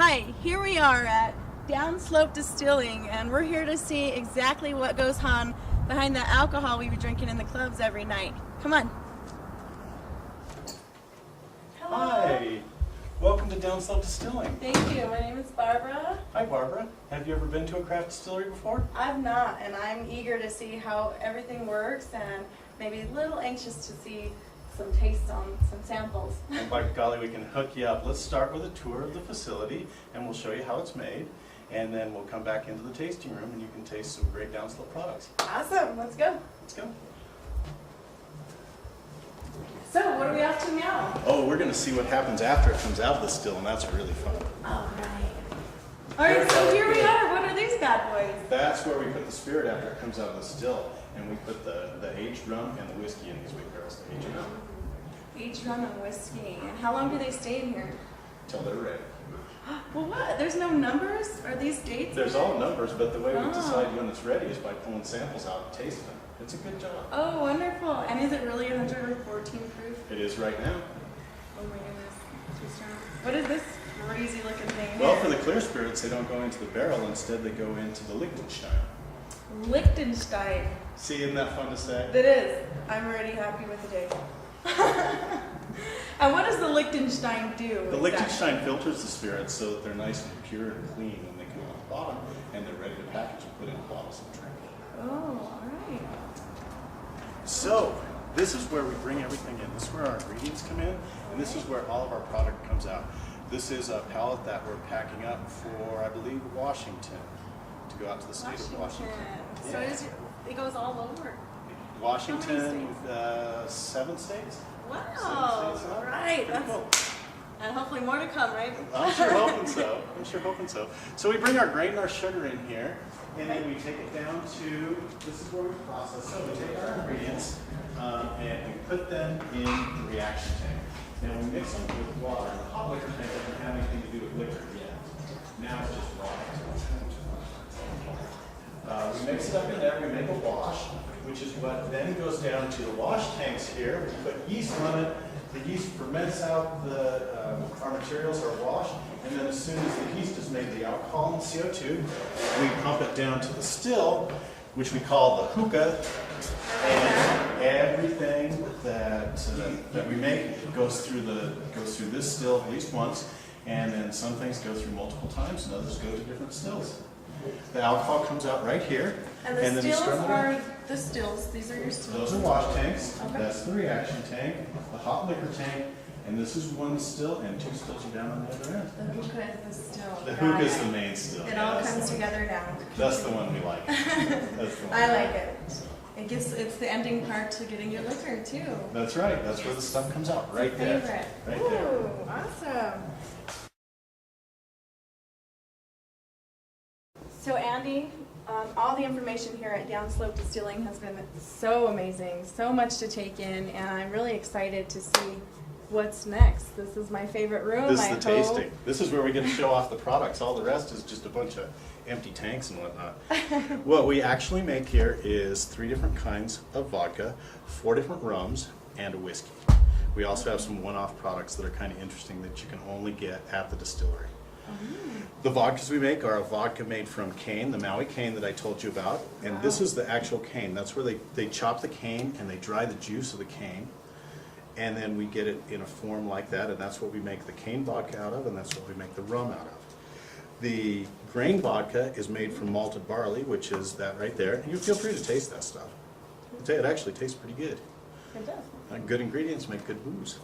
Hi, here we are at DownSlope Distilling, and we're here to see exactly what goes on behind the alcohol we be drinking in the clubs every night. Come on. Hello. Hi, welcome to DownSlope Distilling. Thank you. My name is Barbara. Hi Barbara, have you ever been to a craft distillery before? I've not, and I'm eager to see how everything works and maybe a little anxious to see some tastes on some samples. And by golly, we can hook you up. Let's start with a tour of the facility and we'll show you how it's made, and then we'll come back into the tasting room and you can taste some great DownSlope products. Awesome, let's go. Let's go. So, what are we up to now? Oh, we're going to see what happens after it comes out of the still, and that's really fun. Alright, so here we are. What are these bad boys? That's where we put the spirit after it comes out of the still, and we put the aged rum and the whiskey in these wheat barrels. The aged rum. Aged rum and whiskey. And how long do they stay in here? Till they're ready. Well, what? There's no numbers? Are these dates? There's all numbers, but the way we decide when it's ready is by pulling samples out and tasting them. It's a good job. Oh, wonderful. And is it really 114 proof? It is right now. Oh my goodness. Too strong. What is this crazy looking thing Well, here? for the clear spirits, they don't go into the barrel. Instead, they go into the Liechtenstein. Liechtenstein. See, isn't that fun to say? It is. I'm already happy with the day. And what does the Liechtenstein do? The exactly? Liechtenstein filters the spirits so that they're nice and pure and clean when they come out the bottom, and they're ready to package and put in bottles and drink. Oh, alright. So, this is where we bring everything in. This is where our ingredients come in, and this is where all of our product comes out. This is a pallet that we're packing up for, I believe, Washington, to go out to the state of Washington. So it goes all over. Washington, 7 states. Wow. States, huh? All right. Pretty cool. And hopefully more to come, right? I'm sure hoping so. I'm sure hoping so. So we bring our grain and our sugar in here, and then we take it down to, this is where we process. So we take our ingredients and we put them in the reaction tank. Now we mix them with water. The hot liquor tank doesn't have anything to do with liquor yet. Now it's just water. We mix it up in there, we make a wash, which is what then goes down to the wash tanks here. We put yeast on it. The yeast ferments out our materials are washed, and then as soon as the yeast has made the alcohol and CO2, we pump it down to the still, which we call the hookah, and everything that we make goes through this still at least once, and then some things go through multiple times, and others go to different stills. The alcohol comes out right here, And then the you stills start are the stills. These are your stills. those are wash tanks. Okay. That's the reaction tank, the hot liquor tank, and this is one still, and 2 stills are down on the other end. The hookah is the still. The hookah is the main still. It yeah, all that's comes the one. together now. That's the one we like. That's the one I we like it. It's the ending part to getting your liquor too. That's right. That's where the stuff comes out. Right there. Favorite. Right there. Ooh, awesome. So Andy, all the information here at DownSlope Distilling has been so amazing, so much to take in, and I'm really excited to see what's next. This is my favorite room. This is I the hope. tasting. This is where we get to show off the products. All the rest is just a bunch of empty tanks and whatnot. What we actually make here is 3 different kinds of vodka, 4 different rums, and a whiskey. We also have some one-off products that are kind of interesting that you can only get at the distillery. The vodkas we make are a vodka made from cane, the Maui cane that I told you about, and this is the actual cane. That's where they chop the cane and they dry the juice of the cane, and then we get it in a form like that, and that's what we make the cane vodka out of, and that's what we make the rum out of. The grain vodka is made from malted barley, which is that right there. You feel free to taste that stuff. It actually tastes pretty good. It does. Good ingredients make good booze.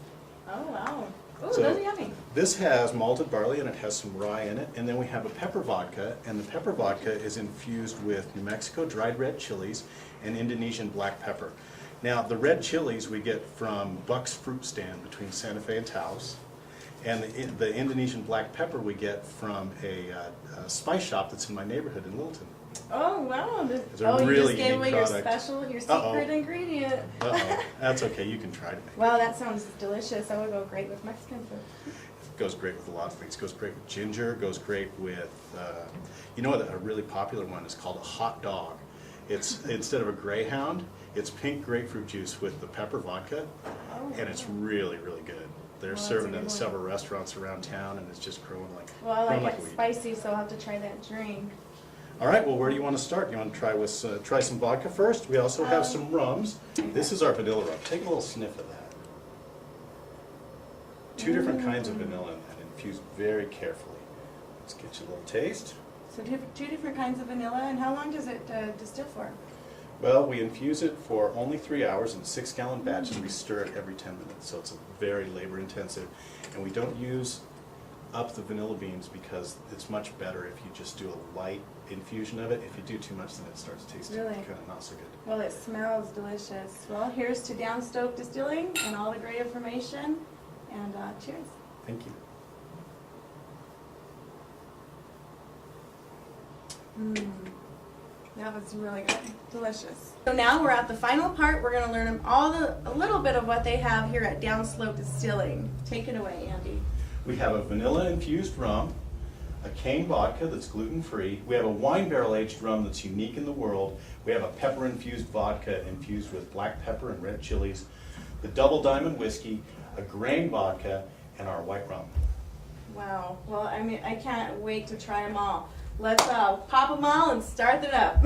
Oh wow. Ooh, So, those are yummy. this has malted barley and it has some rye in it, and then we have a pepper vodka, and the pepper vodka is infused with New Mexico dried red chilies and Indonesian black pepper. Now the red chilies we get from Buck's Fruit Stand between Santa Fe and Taos, and the Indonesian black pepper we get from a spice shop that's in my neighborhood in Littleton. Oh wow. It's a you really just gave away unique your product. your Uh-oh. secret ingredient. Uh-oh, that's okay, you can try to make it. Wow, that sounds delicious. That would go great with Mexican food. It goes great with a lot of things. It goes great with ginger, goes great with, you know what, a really popular one is called a hot dog. It's, instead of a Greyhound, it's pink grapefruit juice with the pepper vodka, and it's really, really good. They're Well, that's serving a it in good one. several restaurants around town, and it's just growing like Well, I like growing it a weed. spicy, so I'll have to try that drink. All right, well, where do you want to start? You want to try with try some vodka first? We also have some rums. This is our vanilla rum. Take a little sniff of that. Two different kinds of vanilla in that, infused very carefully. Let's get you a little taste. So two different kinds of vanilla, and how long does it distill for? Well, we infuse it for only 3 hours in 6-gallon batches. We stir it every 10 minutes, so it's very labor intensive. And we don't use up the vanilla beans because it's much better if you just do a light infusion of it. If you do too much, then it starts tasting Really? kind of not so good. Well, it smells delicious. Well, here's to DownSlope Distilling and all the great information, and cheers. Thank you. That was really good. Delicious. So now we're at the final part. We're going to learn a little bit of what they have here at DownSlope Distilling. Take it away, Andy. We have a vanilla infused rum, a cane vodka that's gluten-free. We have a wine barrel-aged rum that's unique in the world. We have a pepper-infused vodka infused with black pepper and red chilies, the double diamond whiskey, a grain vodka, and our white rum. Wow. Well, I mean, I can't wait to try them all. Let's pop them all and start it up.